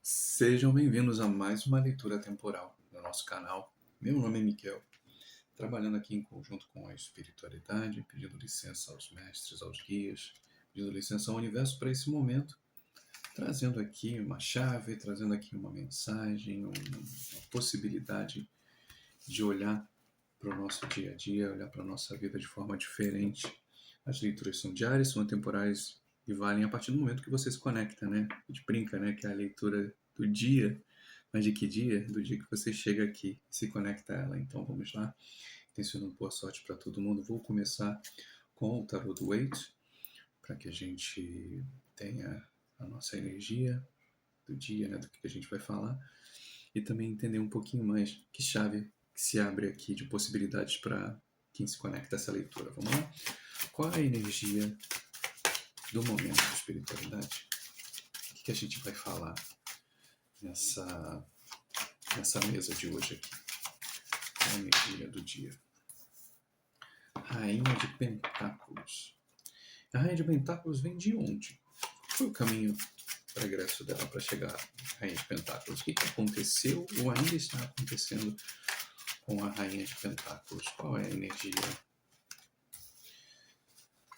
Sejam bem-vindos a mais uma leitura temporal no nosso canal. Meu nome é Miquel, trabalhando aqui em conjunto com a espiritualidade, pedindo licença aos mestres, aos guias, pedindo licença ao universo para esse momento, trazendo aqui uma chave, trazendo aqui uma mensagem, uma possibilidade de olhar para o nosso dia a dia, olhar para a nossa vida de forma diferente. As leituras são diárias, são temporais e valem a partir do momento que você se conecta, né? A gente brinca, né? Que é a leitura do dia, mas de que dia? Do dia que você chega aqui e se conecta a ela. Então vamos lá, intencionando boa sorte para todo mundo. Vou começar com o tarot do Waite, para que a gente tenha a nossa energia do dia, né? Do que a gente vai falar, e também entender um pouquinho mais que chave que se abre aqui de possibilidades para quem se conecta a essa leitura. Vamos lá? Qual é a energia do momento de espiritualidade? O que a gente vai falar nessa mesa de hoje aqui? Qual é a energia do dia? Rainha de Pentáculos. A Rainha de Pentáculos vem de onde? Qual foi o caminho progresso dela para chegar à Rainha de Pentáculos? O que aconteceu ou ainda está acontecendo com a Rainha de Pentáculos? Qual é a energia?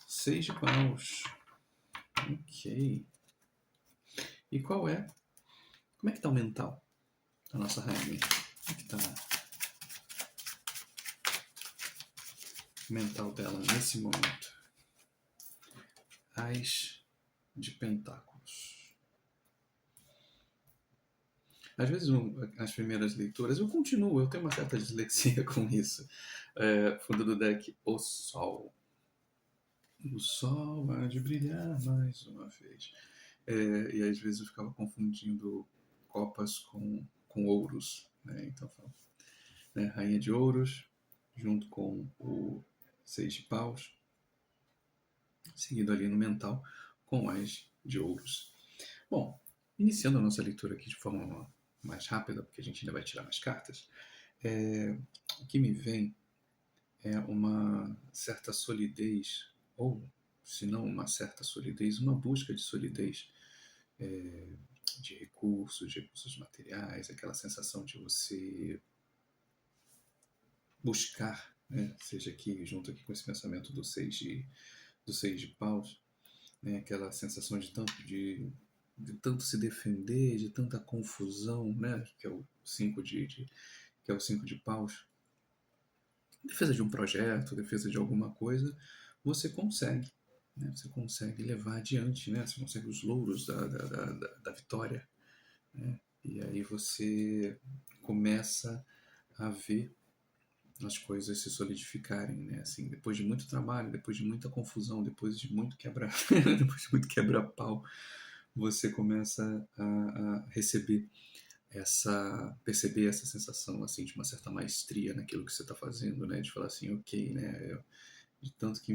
6 de paus. Ok. E qual é? Como é que tá o mental da nossa rainha? Como é que tá o mental dela nesse momento? As de Pentáculos. Às vezes, as primeiras leituras, eu continuo, eu tenho uma certa dislexia com isso. Fundo do deck, o Sol. O Sol há de brilhar mais uma vez. E às vezes eu ficava confundindo copas com ouros. Né? Então, né, Rainha de Ouros, junto com o 6 de paus, seguido ali no mental com as de ouros. Bom, iniciando a nossa leitura aqui de forma mais rápida, porque a gente ainda vai tirar mais cartas, o que me vem é uma certa solidez, ou se não uma certa solidez, uma busca de solidez, de recursos materiais, aquela sensação de você buscar, né, seja aqui junto aqui com esse pensamento do 6 de paus, né, aquela sensação de tanto se defender, de tanta confusão, né, que é o 5 que é o 5 de paus. Defesa de um projeto, defesa de alguma coisa, você consegue. Né, você consegue levar adiante, né, você consegue os louros da vitória. Né, e aí você começa a ver as coisas se solidificarem, né? Assim, depois de muito trabalho, depois de muita confusão, depois de muito depois de muito quebra-pau, você começa a perceber essa sensação assim de uma certa maestria naquilo que você está fazendo, né? De falar assim, ok, né? De tanto que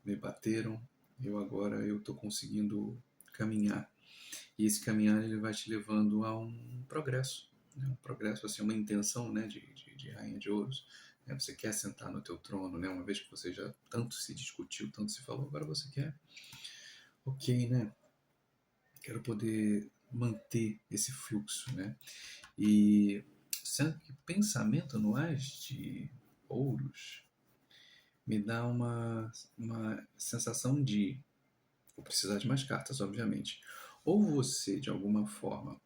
me bateram, eu estou conseguindo caminhar. E esse caminhar ele vai te levando a um progresso, né? Um progresso, assim, uma intenção, né? De Rainha de Ouros. Né? Você quer sentar no teu trono, né? Uma vez que você já tanto se discutiu, tanto se falou, agora você quer, ok, né? Quero poder manter esse fluxo, né? E sendo que pensamento no As de Ouros me dá uma sensação de vou precisar de mais cartas, obviamente. Ou você, de alguma forma,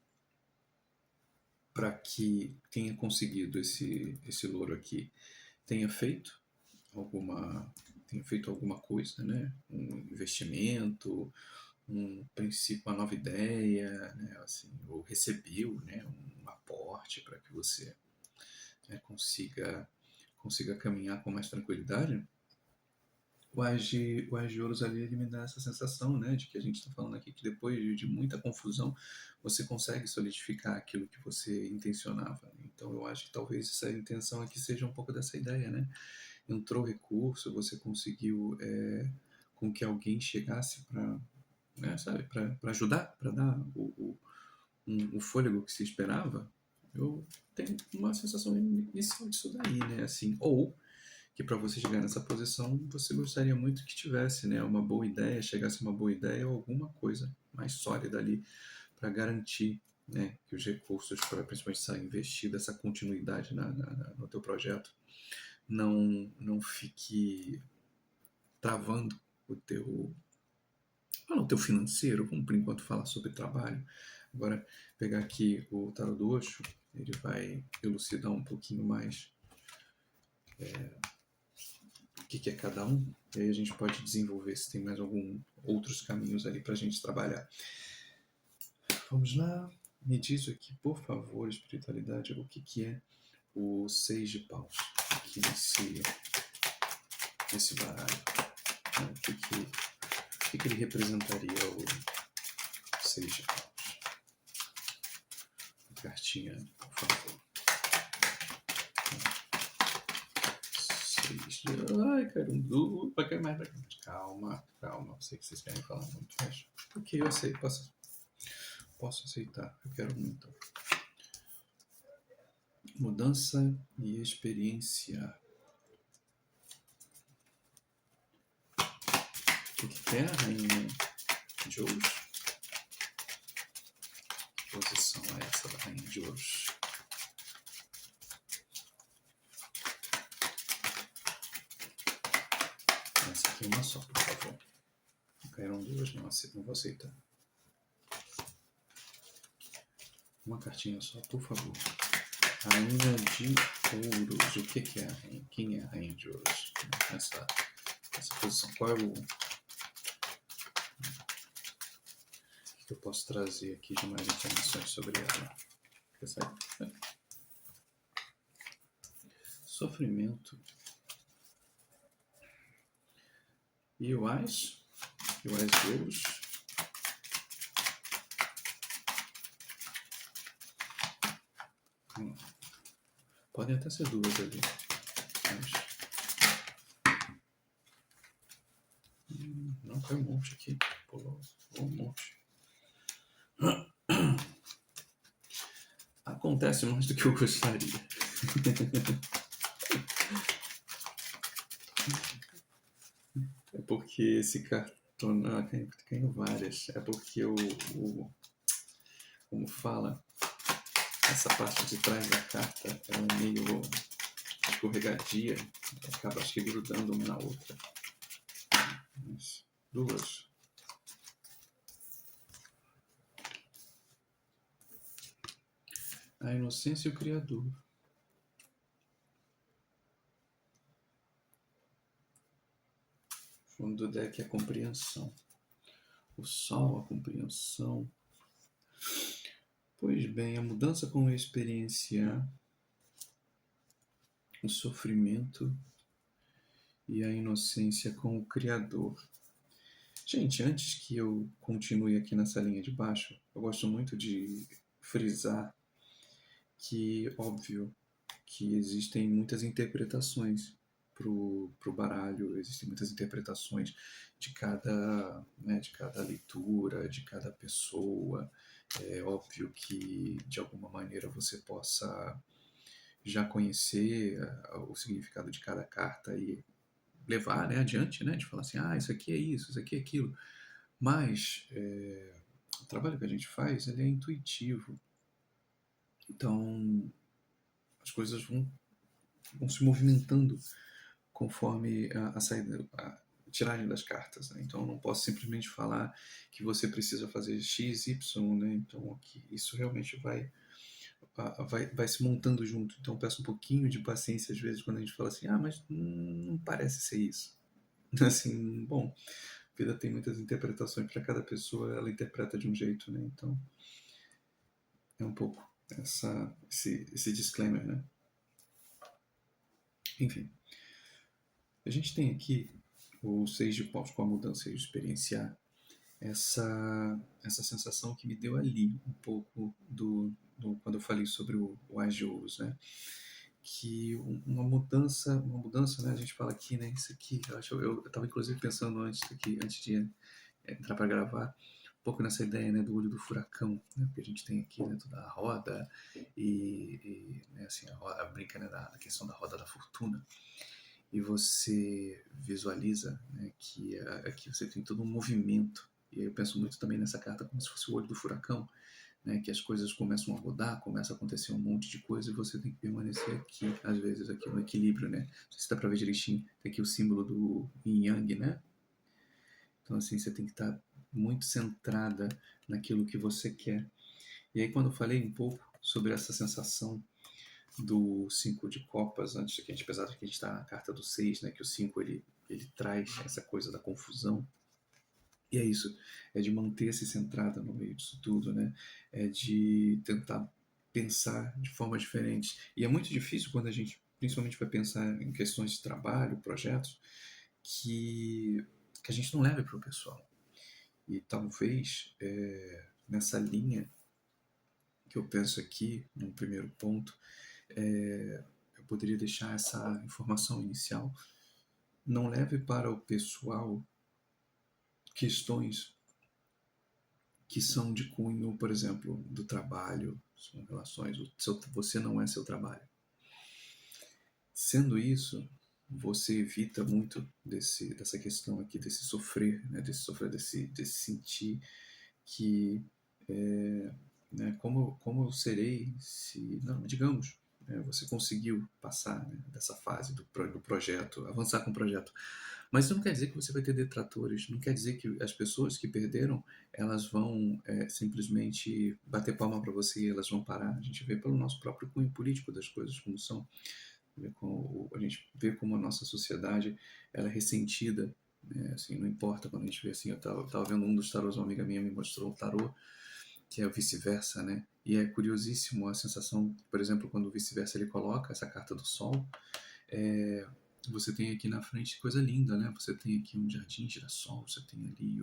para que tenha conseguido esse louro aqui, tenha feito alguma coisa, né? Um investimento, um princípio, uma nova ideia, né? Assim, ou recebeu, né? Um aporte para que você, né, consiga caminhar com mais tranquilidade. O As de Ouros ali ele me dá essa sensação, né, de que a gente está falando aqui que depois de muita confusão você consegue solidificar aquilo que você intencionava. Então eu acho que talvez essa intenção aqui seja um pouco dessa ideia, né? Entrou recurso, você conseguiu com que alguém chegasse para, né, sabe, para ajudar, para dar o fôlego que se esperava. Eu tenho uma sensação inicial disso daí, né? Assim, ou que para você chegar nessa posição você gostaria muito que tivesse, né, chegasse uma boa ideia ou alguma coisa mais sólida ali para garantir né, que os recursos, principalmente essa investida, essa continuidade no teu projeto, não fique travando o teu financeiro. Vamos por enquanto falar sobre trabalho. Agora, pegar aqui o tarot do Osho, ele vai elucidar um pouquinho mais o que é cada um, e aí a gente pode desenvolver se tem mais outros caminhos ali para a gente trabalhar. Vamos lá, me diz aqui, por favor, espiritualidade, o que é o 6 de paus aqui nesse baralho. O que ele representaria, o 6 de paus? Uma cartinha, por favor. 6 de... Ai, caramba, vai cair mais. Calma. Sei que vocês querem falar muito, mas... Ok, eu aceito, posso aceitar. Eu quero muito. Mudança e experiência. O que é a rainha de ouros? Que posição é essa da rainha de ouros? Essa aqui é uma só, por favor. Caíram duas, não vou aceitar. Uma cartinha só, por favor. Rainha de ouros. O que é a rainha? Quem é a rainha de ouros? Essa posição. Qual é o que eu posso trazer aqui de mais informações sobre ela? Sofrimento. E o Ás de ouros. Podem até ser duas ali. Não, caiu um monte aqui. Pulou um monte. Acontece mais do que eu gostaria. É porque esse cartão... Não, caiu várias. É porque como fala, essa parte de trás da carta é meio escorregadia, acaba acho que grudando uma na outra. Mas, duas. A inocência e o Criador. Fundo do deck é a compreensão. O sol, a compreensão. Pois bem, a mudança com experienciar o sofrimento e a inocência com o Criador. Gente, antes que eu continue aqui nessa linha de baixo, eu gosto muito de frisar que, óbvio, que existem muitas interpretações pro baralho, existem muitas interpretações de cada leitura, de cada pessoa. É óbvio que, de alguma maneira, você possa já conhecer o significado de cada carta e levar, né, adiante, né, de falar assim, isso aqui é isso aqui é aquilo. Mas o trabalho que a gente faz, ele é intuitivo. Então, as coisas vão se movimentando conforme a saída, a tiragem das cartas. Né? Então, eu não posso simplesmente falar que você precisa fazer X, Y, né? Então, aqui, isso realmente vai se montando junto. Então, peço um pouquinho de paciência às vezes quando a gente fala assim, mas não parece ser isso. Assim, bom, a vida tem muitas interpretações, para cada pessoa ela interpreta de um jeito, né? Então, é um pouco esse disclaimer, né? Enfim, a gente tem aqui o 6 de paus com a mudança e experienciar essa sensação que me deu ali um pouco quando eu falei sobre o Ás de Ouros, né? Que uma mudança, né? A gente fala aqui, né? Isso aqui, eu estava inclusive pensando antes de entrar para gravar, um pouco nessa ideia, né, do olho do furacão, né? Porque a gente tem aqui dentro da roda né, assim, a roda brinca, né, da questão da roda da fortuna. E você visualiza, né, que aqui você tem todo um movimento. E aí eu penso muito também nessa carta como se fosse o olho do furacão, né, que as coisas começam a rodar, começa a acontecer um monte de coisa e você tem que permanecer aqui, às vezes aqui no equilíbrio, né? Não sei se dá para ver direitinho, tem aqui o símbolo do Yin Yang, né? Então assim, você tem que estar muito centrada naquilo que você quer. E aí quando eu falei um pouco sobre essa sensação do 5 de copas, antes que a gente, apesar de que a gente está na carta do 6, né, que o 5 ele traz essa coisa da confusão. E é isso, é de manter-se centrada no meio disso tudo, né? É de tentar pensar de forma diferente. E é muito difícil quando a gente, principalmente vai pensar em questões de trabalho, projetos, que a gente não leve para o pessoal. E talvez nessa linha que eu penso aqui, num primeiro ponto, eu poderia deixar essa informação inicial. Não leve para o pessoal questões que são de cunho, por exemplo, do trabalho, são relações, você não é seu trabalho. Sendo isso, você evita muito dessa questão aqui, desse sofrer, né, desse sentir que, né, como eu serei se, não, digamos, né, você conseguiu passar, né, dessa fase do projeto, avançar com o projeto. Mas isso não quer dizer que você vai ter detratores, não quer dizer que as pessoas que perderam, elas vão simplesmente bater palma para você e elas vão parar. A gente vê pelo nosso próprio cunho político das coisas como são. A gente vê como a nossa sociedade ela é ressentida, né? Assim, não importa quando a gente vê assim, eu tava vendo um dos tarôs, uma amiga minha me mostrou um tarô, que é o vice-versa, né? E é curiosíssimo a sensação, por exemplo, quando o vice-versa ele coloca essa carta do sol, você tem aqui na frente coisa linda, né? Você tem aqui um jardim girassol, você tem ali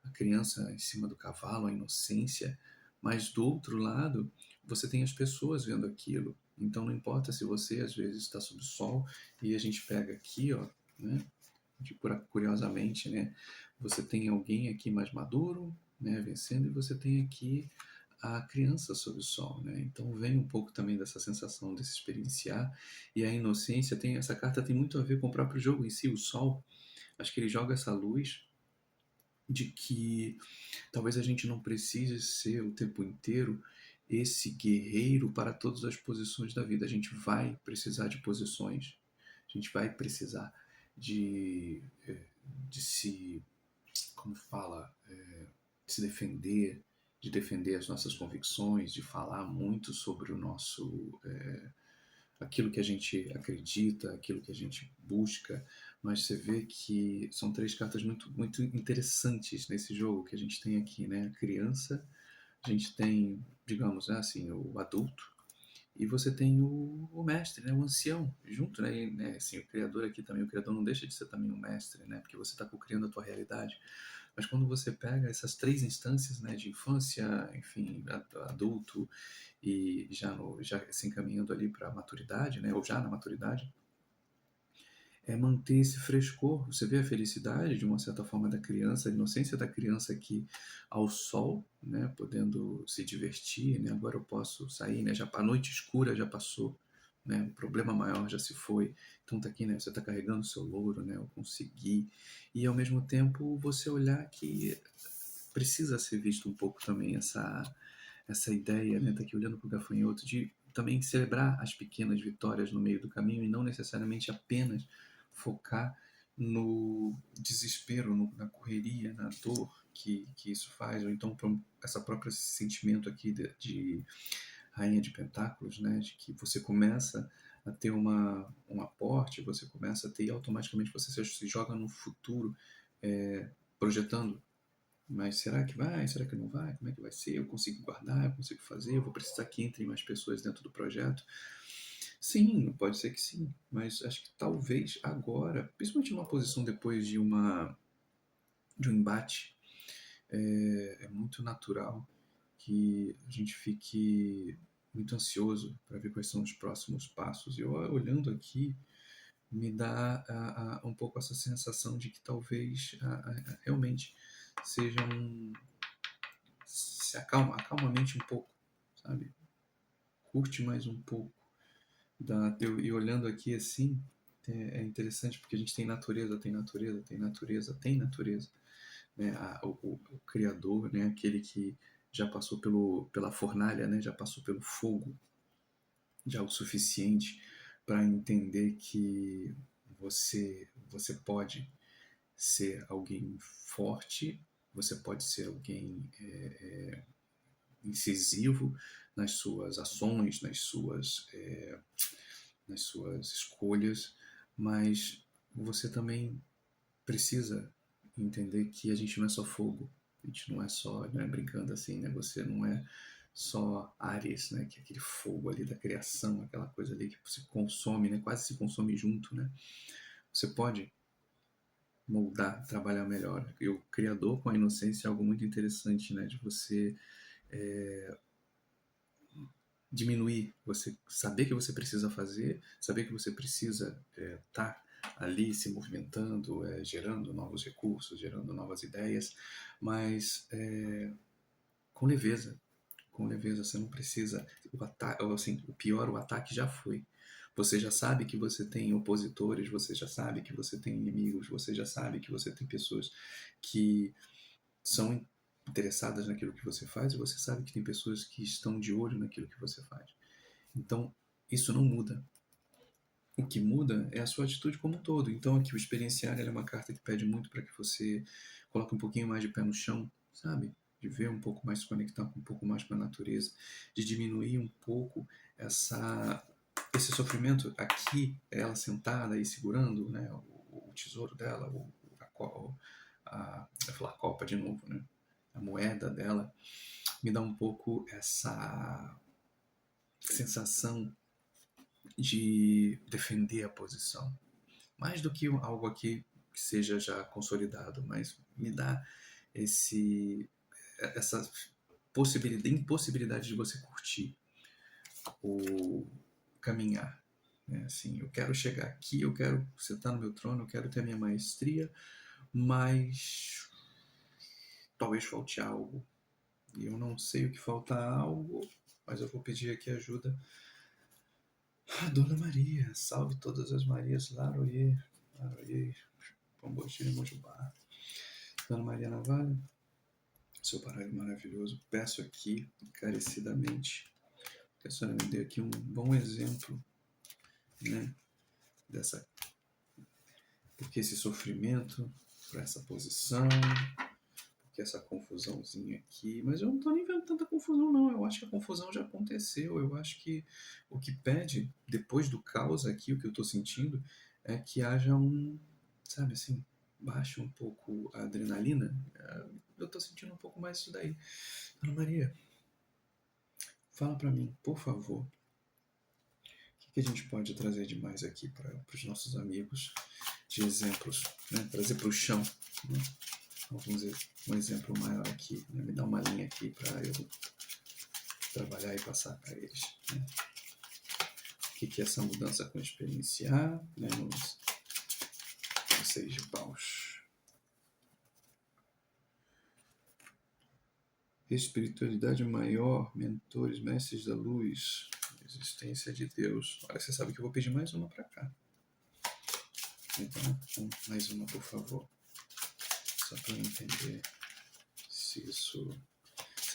a criança em cima do cavalo, a inocência, mas do outro lado você tem as pessoas vendo aquilo. Então não importa se você às vezes está sob o sol e a gente pega aqui, ó, né? Curiosamente, né? Você tem alguém aqui mais maduro, né? Vencendo e você tem aqui a criança sob o sol, né? Então vem um pouco também dessa sensação de se experienciar e a inocência tem essa carta tem muito a ver com o próprio jogo em si, o sol. Acho que ele joga essa luz de que talvez a gente não precise ser o tempo inteiro esse guerreiro para todas as posições da vida. A gente vai precisar de posições, a gente vai precisar de, de se, como fala, de se defender, de defender as nossas convicções, de falar muito sobre o nosso aquilo que a gente acredita, aquilo que a gente busca, mas você vê que são três cartas muito, muito interessantes nesse jogo que a gente tem aqui, né? A criança, a gente tem, digamos, assim, o adulto, e você tem o mestre, né? O ancião, junto, né? E, né? Assim, o criador aqui também, o criador não deixa de ser também um mestre, né? Porque você está co-criando a tua realidade. Mas quando você pega essas três instâncias, né? De infância, enfim, adulto e já se encaminhando ali para a maturidade, né? Ou já na maturidade, é manter esse frescor. Você vê a felicidade, de uma certa forma, da criança, a inocência da criança aqui ao sol, né? Podendo se divertir, né? Agora eu posso sair, né? Já a noite escura já passou, né? O problema maior já se foi. Então tá aqui, né? Você tá carregando o seu louro, né? Eu consegui. E ao mesmo tempo você olhar que precisa ser visto um pouco também essa ideia, né? Tá aqui olhando para o gafanhoto de também celebrar as pequenas vitórias no meio do caminho e não necessariamente apenas focar no desespero, na correria, na dor que isso faz, ou então essa própria sentimento aqui de Rainha de Pentáculos, né, de que você começa a ter um aporte, você começa a ter e automaticamente você se joga no futuro projetando, mas será que vai? Será que não vai? Como é que vai ser? Eu consigo guardar? Eu consigo fazer? Eu vou precisar que entrem mais pessoas dentro do projeto? Sim, pode ser que sim, mas acho que talvez agora, principalmente numa posição depois de um embate, é muito natural que a gente fique muito ansioso para ver quais são os próximos passos. E eu olhando aqui, me dá um pouco essa sensação de que talvez realmente seja se acalma a mente um pouco, sabe? Curte mais um pouco. E olhando aqui assim, é interessante porque a gente tem natureza, tem natureza, tem natureza, tem natureza. Né? O Criador, né? Aquele que já passou pela fornalha, né? Já passou pelo fogo, já o suficiente para entender que você pode ser alguém forte, você pode ser alguém incisivo nas suas ações, nas suas escolhas, mas você também precisa entender que a gente não é só fogo, a gente não é só, né, brincando assim, né, você não é só Ares, né, que é aquele fogo ali da criação, aquela coisa ali que se consome, né, quase se consome junto, né. Você pode moldar, trabalhar melhor. E o criador com a inocência é algo muito interessante, né, de você diminuir, você saber que você precisa fazer, saber que você precisa estar ali se movimentando, gerando novos recursos, gerando novas ideias, mas com leveza. Com leveza, você não precisa. Assim, o pior, o ataque já foi. Você já sabe que você tem opositores, você já sabe que você tem inimigos, você já sabe que você tem pessoas que são interessadas naquilo que você faz e você sabe que tem pessoas que estão de olho naquilo que você faz. Então, isso não muda. O que muda é a sua atitude como um todo. Então, aqui o experienciar é uma carta que pede muito para que você coloque um pouquinho mais de pé no chão, sabe? De ver um pouco mais, se conectar um pouco mais com a natureza, de diminuir um pouco esse sofrimento. Aqui, ela sentada e segurando, né, o tesouro dela, eu vou falar a copa de novo, né? A moeda dela, me dá um pouco essa sensação de defender a posição. Mais do que algo aqui que seja já consolidado, mas me dá essa impossibilidade de você curtir o caminhar. Né? Assim, eu quero chegar aqui, eu quero sentar no meu trono, eu quero ter a minha maestria, mas talvez falte algo. E eu não sei o que falta algo, mas eu vou pedir aqui ajuda. Dona Maria, salve todas as Marias, Laroye, Pombogira, Mojubá. Dona Maria Navalha, seu baralho maravilhoso, peço aqui encarecidamente que a senhora me dê aqui um bom exemplo, né, porque esse sofrimento, por essa posição, porque essa confusãozinha aqui, mas eu não estou nem vendo tanta confusão não, eu acho que a confusão já aconteceu, eu acho que o que pede, depois do caos aqui, o que eu estou sentindo, é que haja sabe assim, baixe um pouco a adrenalina, eu estou sentindo um pouco mais isso daí. Ana Maria, fala para mim, por favor, o que a gente pode trazer de mais aqui para os nossos amigos, de exemplos, né? Trazer para o chão, né? Vamos ver um exemplo maior aqui, né? Me dá uma linha aqui para eu trabalhar e passar para eles. Né? O que é essa mudança com experienciar, né? Nos 6 de paus. Espiritualidade maior, mentores, mestres da luz, existência de Deus. Olha, você sabe que eu vou pedir mais uma para cá. Então, mais uma, por favor. Só para eu entender se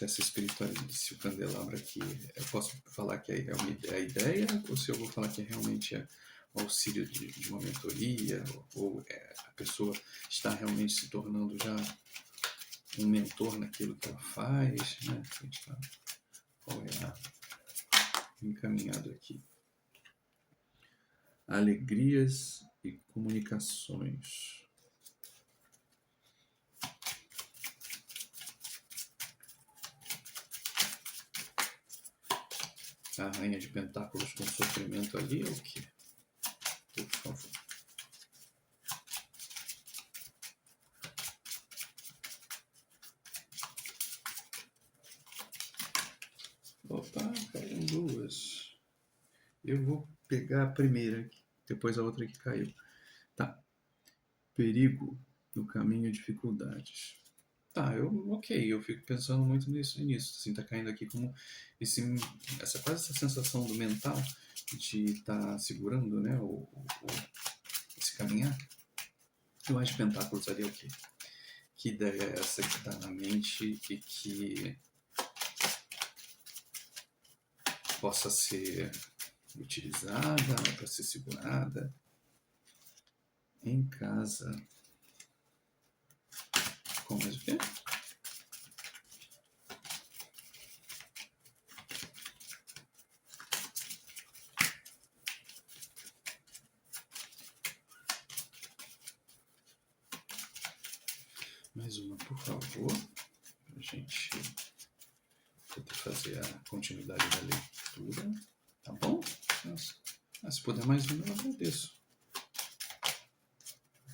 essa espiritualidade, se o candelabro aqui, eu posso falar que é a ideia, ou se eu vou falar que realmente é o auxílio de uma mentoria, ou a pessoa está realmente se tornando já um mentor naquilo que ela faz, né? Qual é encaminhado aqui? Alegrias e comunicações. A rainha de pentáculos com sofrimento ali ou o quê? Por favor. Opa, caíram duas. Eu vou pegar a primeira aqui, depois a outra que caiu. Tá. Perigo no caminho, dificuldades. Tá, eu fico pensando muito nisso, assim, tá caindo aqui como quase essa sensação do mental de estar segurando, né, esse caminhar. Eu acho que pentáculos ali é o quê? Que ideia é essa que está na mente e que possa ser utilizada, para ser segurada em casa. Com mais o quê? Mais uma, por favor, para a gente poder fazer a continuidade da leitura. Tá bom? Nossa. Se puder mais uma, eu agradeço.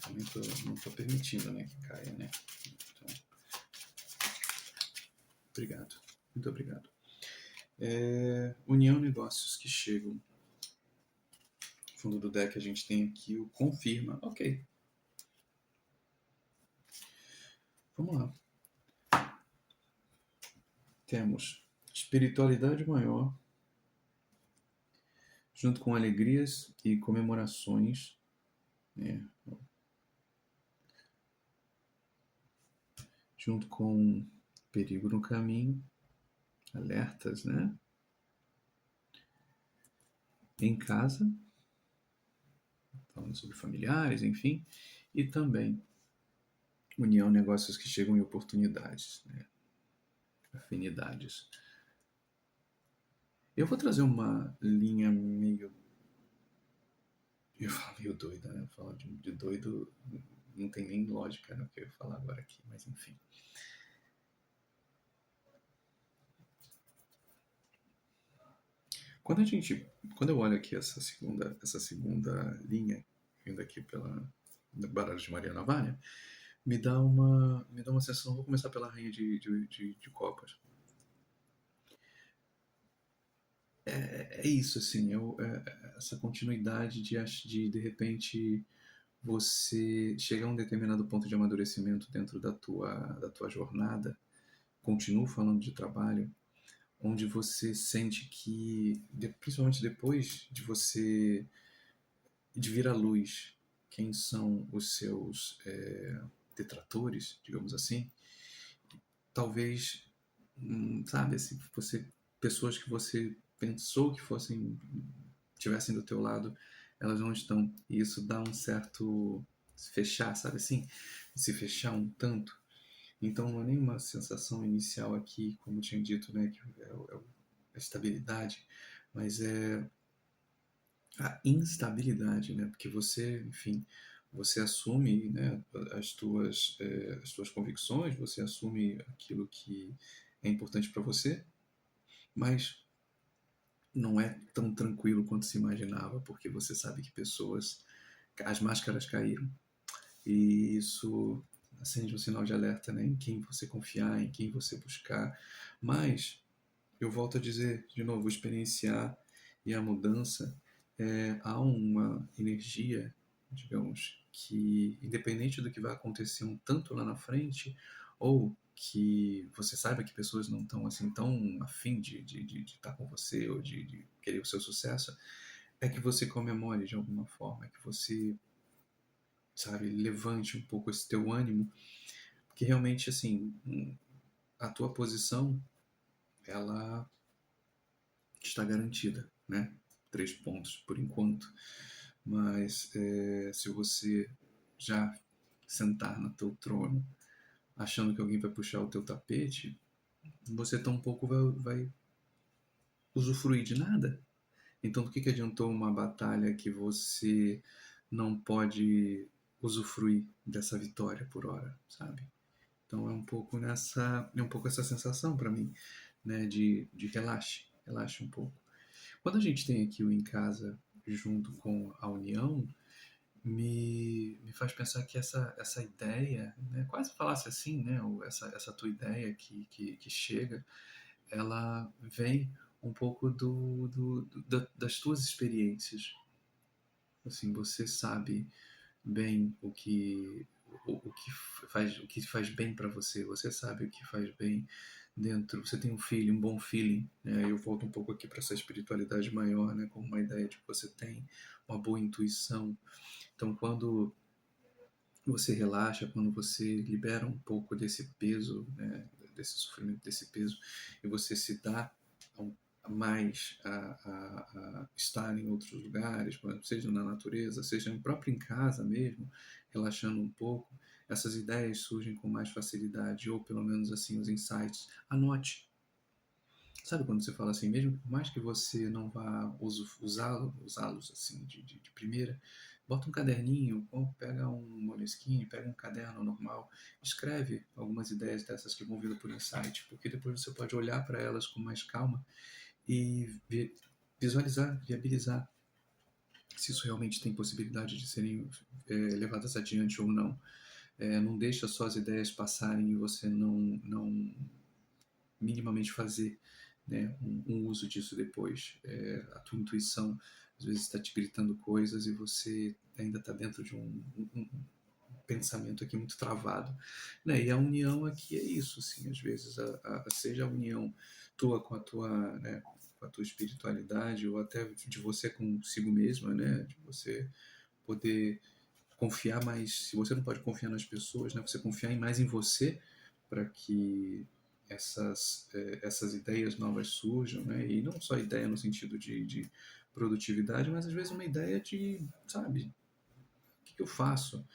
Também não estou permitindo, né, que caia, né? Então, obrigado. Muito obrigado. União Negócios que chegam. No fundo do deck a gente tem aqui o confirma. Ok. Vamos lá. Temos espiritualidade maior, junto com alegrias e comemorações, né? Junto com perigo no caminho, alertas, né? Em casa, falando sobre familiares, enfim, e também união, negócios que chegam em oportunidades, né? Afinidades. Eu vou trazer uma linha meio. Eu falo meio doida, né? Eu falo de doido, não tem nem lógica no que eu ia falar agora aqui, mas enfim. Quando eu olho aqui essa segunda linha, vindo aqui pela baralho de Maria Navalha, me dá uma sensação. Vou começar pela rainha de copas. É isso, assim, essa continuidade de repente você chegar a um determinado ponto de amadurecimento dentro da tua jornada. Continuo falando de trabalho, onde você sente que, principalmente depois de vir à luz, quem são os seus detratores, digamos assim, talvez, sabe, assim, pessoas que você pensou que tivessem do teu lado, elas não estão. E isso dá um certo se fechar, sabe assim? Se fechar um tanto. Então não é nenhuma sensação inicial aqui, como eu tinha dito, né, que a estabilidade, mas é a instabilidade, né? Porque você, enfim, você assume, né, as tuas convicções, você assume aquilo que é importante para você, mas não é tão tranquilo quanto se imaginava, porque você sabe que as máscaras caíram, e isso acende um sinal de alerta, né, em quem você confiar, em quem você buscar. Mas eu volto a dizer de novo, experienciar e a mudança, há uma energia, digamos, que independente do que vai acontecer um tanto lá na frente, ou que você saiba que pessoas não estão assim tão afim de estar com você ou de querer o seu sucesso, é que você comemore de alguma forma, é que você, sabe, levante um pouco esse teu ânimo, porque realmente, assim, a tua posição, ela está garantida, né? 3 pontos por enquanto, mas se você já sentar no teu trono achando que alguém vai puxar o teu tapete, você tampouco vai usufruir de nada. Então, do que adiantou uma batalha que você não pode usufruir dessa vitória por hora, sabe? Então é um pouco essa sensação para mim, né, de relaxe um pouco. Quando a gente tem aqui o em casa junto com a união, me faz pensar que essa ideia, né, quase falasse assim, né, ou essa tua ideia que chega, ela vem um pouco das tuas experiências. Assim, você sabe bem o que faz bem para você. Você sabe o que faz bem dentro. Você tem um feeling, um bom feeling, né? Eu volto um pouco aqui para essa espiritualidade maior, né? Com uma ideia de que você tem uma boa intuição. Então, quando você relaxa, quando você libera um pouco desse peso, né? Desse sofrimento, desse peso, e você se dá mais a estar em outros lugares, por exemplo, seja na natureza, seja próprio em casa mesmo, relaxando um pouco, essas ideias surgem com mais facilidade, ou pelo menos assim, os insights. Anote. Sabe quando você fala assim, mesmo por mais que você não vá usá-los assim de primeira, bota um caderninho, ou pega um Moleskine, pega um caderno normal, escreve algumas ideias dessas que vão vindo por insight, porque depois você pode olhar para elas com mais calma e visualizar, viabilizar se isso realmente tem possibilidade de serem levadas adiante ou não. Não deixa só as ideias passarem e você não minimamente fazer, né, um uso disso depois. A tua intuição às vezes está te gritando coisas e você ainda está dentro de um pensamento aqui muito travado, né? E a união aqui é isso, assim, às vezes seja a união tua com a tua, né, com a tua espiritualidade ou até de você consigo mesma, né? De você poder confiar mais, se você não pode confiar nas pessoas, né? Você confiar mais em você para que essas ideias novas surjam, né? E não só ideia no sentido de produtividade, mas às vezes uma ideia de, sabe, o que eu faço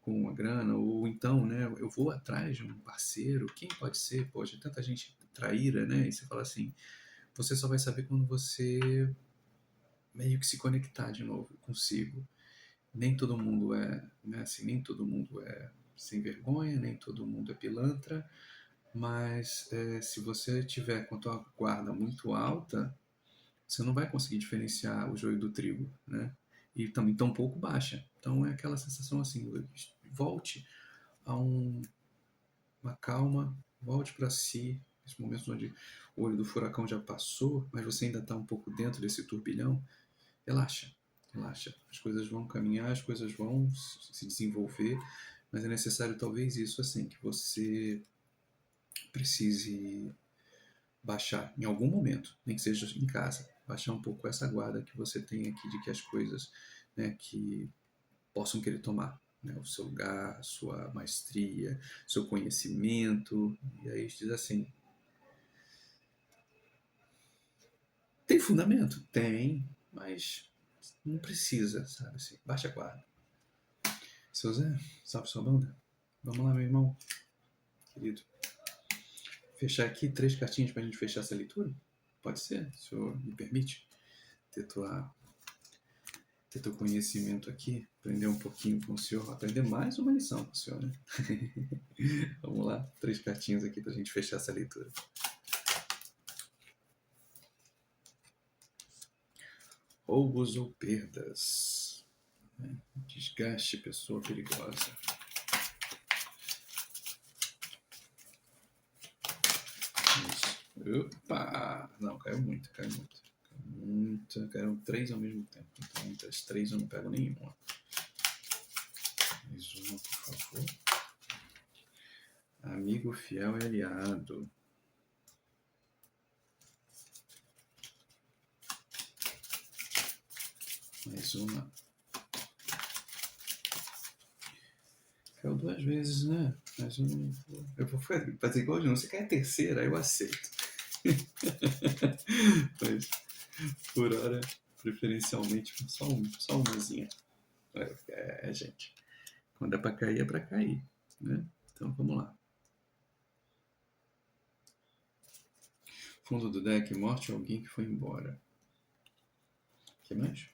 com a grana? Ou então, né, eu vou atrás de um parceiro, quem pode ser? Poxa, tanta gente traíra, né? E você fala assim, você só vai saber quando você meio que se conectar de novo consigo. Nem todo mundo né, assim, nem todo mundo é sem vergonha, nem todo mundo é pilantra, mas se você tiver com a tua guarda muito alta, você não vai conseguir diferenciar o joio do trigo, né? E também tão pouco baixa. Então é aquela sensação assim, volte a uma calma, volte para si, nesse momento onde o olho do furacão já passou, mas você ainda está um pouco dentro desse turbilhão, relaxa, relaxa. As coisas vão caminhar, as coisas vão se desenvolver, mas é necessário talvez isso assim, que você precise baixar em algum momento, nem que seja em casa, baixar um pouco essa guarda que você tem aqui de que as coisas, né, que possam querer tomar, né, o seu lugar, a sua maestria, seu conhecimento. E aí diz assim, tem fundamento? Tem, mas não precisa, sabe assim, baixa a guarda. Seu Zé, salve sua banda. Vamos lá, meu irmão, querido. Fechar aqui 3 cartinhas pra gente fechar essa leitura? Pode ser, se o senhor me permite ter teu conhecimento aqui, aprender um pouquinho com o senhor, aprender mais uma lição com o senhor, né? Vamos lá, 3 cartinhas aqui pra gente fechar essa leitura. Roubos ou perdas, né? Desgaste, pessoa perigosa. Isso. Opa! Não, caiu muito, caiu muito. Caíram 3 ao mesmo tempo. Então, das 3 eu não pego nenhuma. Mais uma, por favor. Amigo fiel e aliado. Mais uma. Caiu 2 vezes, né? Mas eu vou fazer igual de novo. Você quer a terceira, eu aceito. Mas, por hora, preferencialmente, só umazinha. Gente. Quando é pra cair, é pra cair, né? Então, vamos lá. Fundo do deck, morte ou alguém que foi embora. O que mais?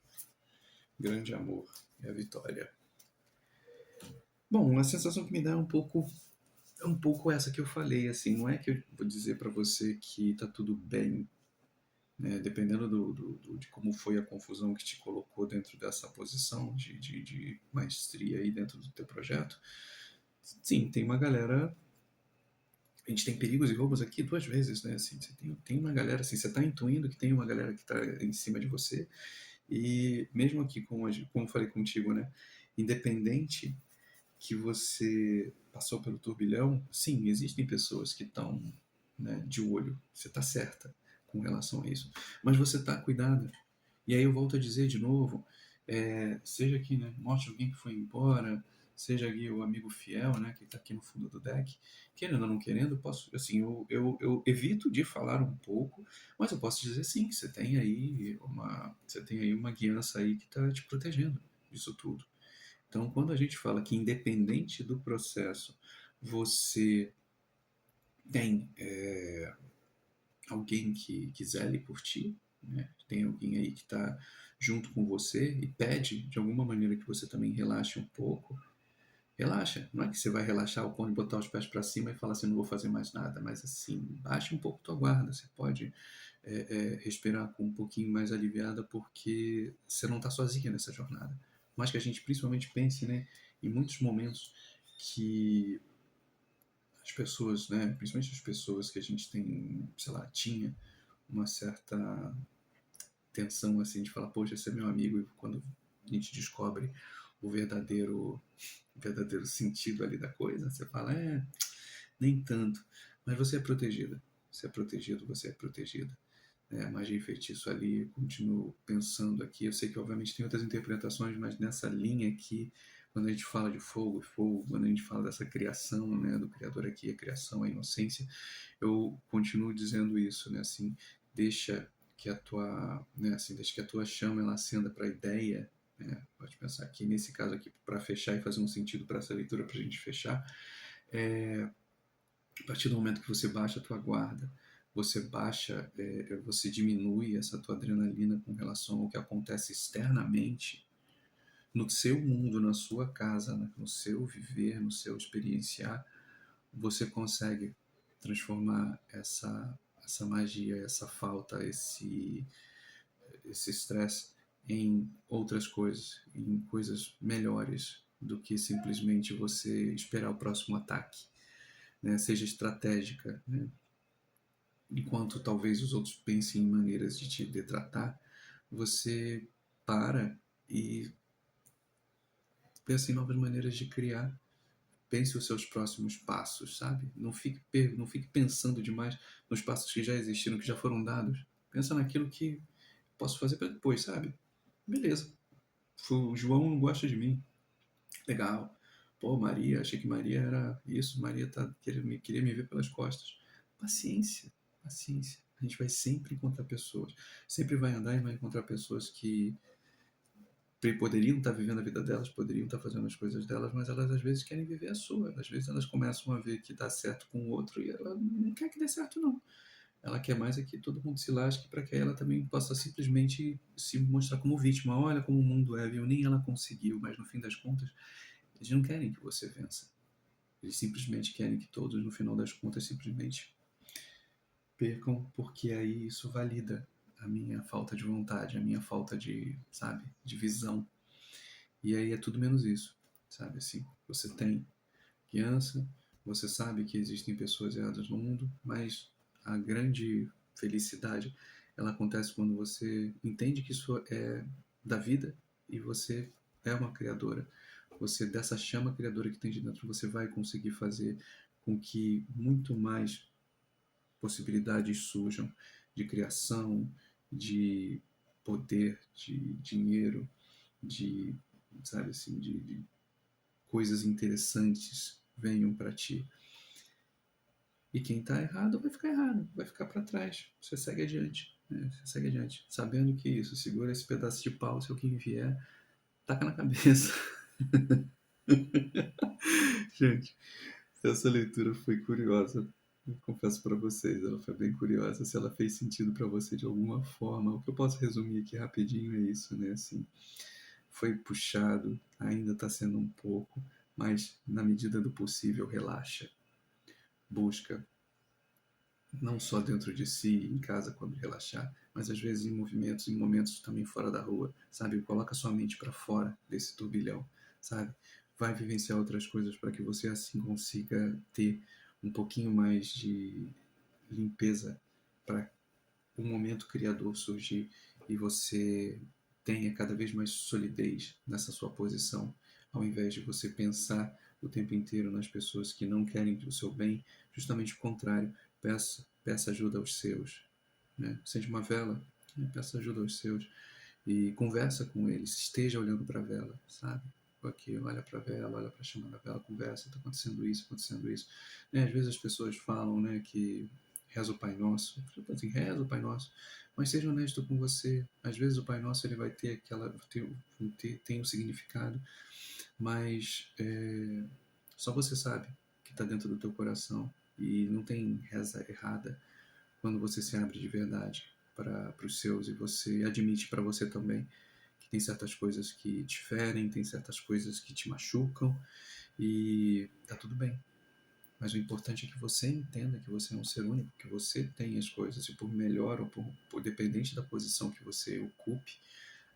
Grande amor e a vitória. Bom, a sensação que me dá é um pouco essa que eu falei, assim, não é que eu vou dizer para você que tá tudo bem, né? Dependendo de como foi a confusão que te colocou dentro dessa posição de maestria aí dentro do teu projeto. Sim, tem uma galera, a gente tem perigos e roubos aqui 2 vezes, né? Assim, você tem uma galera, assim, você tá intuindo que tem uma galera que tá em cima de você, e mesmo aqui, como eu falei contigo, né? Independente que você passou pelo turbilhão, sim, existem pessoas que estão, né, de olho, você está certa com relação a isso, mas você está cuidada. E aí eu volto a dizer de novo, seja aqui, né, morte de alguém que foi embora, seja ali o amigo fiel, né, que está aqui no fundo do deck, querendo ou não querendo, eu posso, assim, eu evito de falar um pouco, mas eu posso dizer sim, que você tem aí uma guiança aí que está te protegendo disso tudo. Então, quando a gente fala que independente do processo, você tem alguém que zele por ti, né? Tem alguém aí que está junto com você e pede de alguma maneira que você também relaxe um pouco. Relaxa, não é que você vai relaxar ao ponto de botar os pés para cima e falar assim, não vou fazer mais nada, mas assim, baixe um pouco tua guarda, você pode respirar com um pouquinho mais aliviada porque você não está sozinha nessa jornada. Mas que a gente principalmente pense, né, em muitos momentos que as pessoas, né, principalmente as pessoas que a gente tem, sei lá, tinha uma certa tensão assim de falar, poxa, esse é meu amigo, e quando a gente descobre o verdadeiro sentido ali da coisa, você fala, nem tanto, mas você é protegida, você é protegido, você é protegida. A magia e feitiço ali, continuo pensando aqui, eu sei que obviamente tem outras interpretações, mas nessa linha aqui, quando a gente fala de fogo, quando a gente fala dessa criação, né, do Criador aqui, a criação, a inocência, eu continuo dizendo isso, né, assim, deixa que a tua, né, assim, deixa que a tua chama ela acenda para a ideia, né, pode pensar aqui nesse caso aqui para fechar e fazer um sentido para essa leitura para a gente fechar, a partir do momento que você baixa a tua guarda, você diminui essa tua adrenalina com relação ao que acontece externamente no seu mundo, na sua casa, né, no seu viver, no seu experienciar, você consegue transformar essa magia, essa falta, esse estresse em outras coisas, em coisas melhores do que simplesmente você esperar o próximo ataque, né? Seja estratégica, né? Enquanto talvez os outros pensem em maneiras de te detratar, você para e pensa em novas maneiras de criar. Pense os seus próximos passos, sabe? Não fique pensando demais nos passos que já existiram, que já foram dados. Pensa naquilo que posso fazer para depois, sabe? Beleza. O João não gosta de mim. Legal. Pô, Maria, achei que Maria era isso. Maria queria me ver pelas costas. Paciência, paciência. A gente vai sempre encontrar pessoas. Sempre vai andar e vai encontrar pessoas que poderiam estar vivendo a vida delas, poderiam estar fazendo as coisas delas, mas elas às vezes querem viver a sua. Às vezes elas começam a ver que dá certo com o outro e ela não quer que dê certo, não. Ela quer mais é que todo mundo se lasque para que ela também possa simplesmente se mostrar como vítima. Olha como o mundo é, viu? Nem ela conseguiu, mas no fim das contas, eles não querem que você vença. Eles simplesmente querem que todos, no final das contas, simplesmente percam, porque aí isso valida a minha falta de vontade, a minha falta de, sabe, de visão. E aí é tudo menos isso, sabe? Assim, você tem criança, você sabe que existem pessoas erradas no mundo, mas a grande felicidade ela acontece quando você entende que isso é da vida e você é uma criadora. Você, dessa chama criadora que tem de dentro, você vai conseguir fazer com que muito mais possibilidades surjam de criação, de poder, de dinheiro, de, sabe assim, de coisas interessantes venham para ti. E quem está errado vai ficar errado, vai ficar para trás. Você segue adiante, né? Você segue adiante, sabendo que isso, segura esse pedaço de pau, se alguém vier, taca na cabeça. Gente, essa leitura foi curiosa. Eu confesso para vocês, ela foi bem curiosa. Se ela fez sentido para você de alguma forma, o que eu posso resumir aqui rapidinho é isso, né? Assim, foi puxado, ainda está sendo um pouco, mas na medida do possível, relaxa. Busca, não só dentro de si, em casa, quando relaxar, mas às vezes em movimentos, em momentos também fora da rua, sabe? Coloca sua mente para fora desse turbilhão, sabe? Vai vivenciar outras coisas para que você assim consiga ter um pouquinho mais de limpeza para o momento criador surgir e você tenha cada vez mais solidez nessa sua posição, ao invés de você pensar o tempo inteiro nas pessoas que não querem o seu bem, justamente o contrário, peça ajuda aos seus, né? Acende uma vela, né? Peça ajuda aos seus e conversa com eles, esteja olhando para a vela, sabe? ficou aqui, olha para a vela, olha para a chama da vela, conversa, está acontecendo isso, acontecendo isso. Né? Às vezes as pessoas falam, né, que reza o Pai Nosso. Eu falo assim, reza o Pai Nosso, mas seja honesto com você. Às vezes o Pai Nosso ele vai ter tem um significado, mas só você sabe que está dentro do teu coração, e não tem reza errada quando você se abre de verdade para os seus, e você admite para você também que tem certas coisas que te ferem, tem certas coisas que te machucam, e tá tudo bem. Mas o importante é que você entenda que você é um ser único, que você tem as coisas, e por melhor ou por dependente da posição que você ocupe,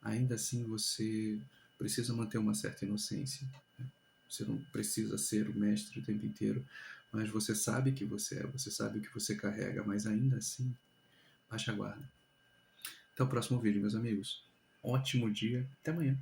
ainda assim você precisa manter uma certa inocência. Né? Você não precisa ser o mestre o tempo inteiro, mas você sabe que você é, você sabe o que você carrega, mas ainda assim, baixa a guarda. Até o próximo vídeo, meus amigos. Ótimo dia, até amanhã.